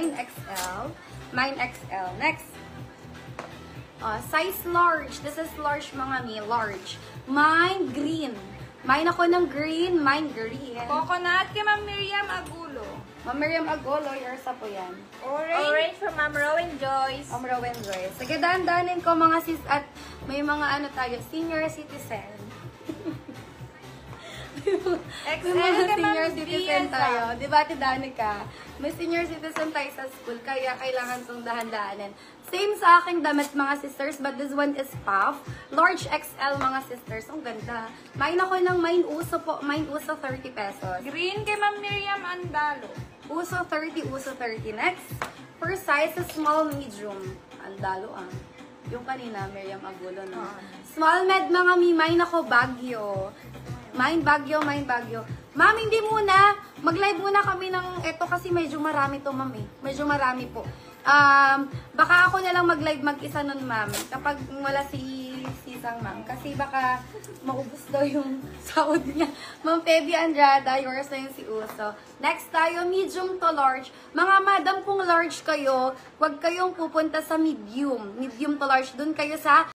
mine XL. Mine XL. Next. Size large. This is large mga mi. Large. Mine green. Mine ako ng green. Mine green. Coconut kay Ma'am Miriam Agulo. Ma'am Miriam Agolo, yours po yan. Orange from Ma'am Rowan Joyce. Rowan Joyce. Sige, dahan-dahanin ko mga sis at may mga ano tayo, senior citizen. May mga senior citizen tayo. Di ba, Danica? May senior citizen tayo sa school, kaya kailangan itong dahan-dahanin. Same sa aking damit, mga sisters, but this one is puff. Large XL, mga sisters. Ang ganda. Mine ako ng Mine Uso po. Mine Uso, 30 pesos. Green kay Ma'am Miriam Andalo. Uso 30, Uso 30. Next, first size is small, medium. Andalo Yung kanina, Miriam Agulo, no? Small med, mga mine ako, Baguio. Mine Baguio, Mine Baguio. Ma'am, hindi muna. Mag-live muna kami ng eto kasi medyo marami to, ma'am eh. Medyo marami po. Baka ako na lang mag-live mag-isa nun, ma'am. Kapag wala si Sisang, ma'am. Kasi baka maubos daw yung sahod niya. Ma'am Feby Andrada, yours na yung si Uso. Next tayo, medium to large. Mga madam, kung large kayo, huwag kayong pupunta sa medium. Medium to large. Doon kayo sa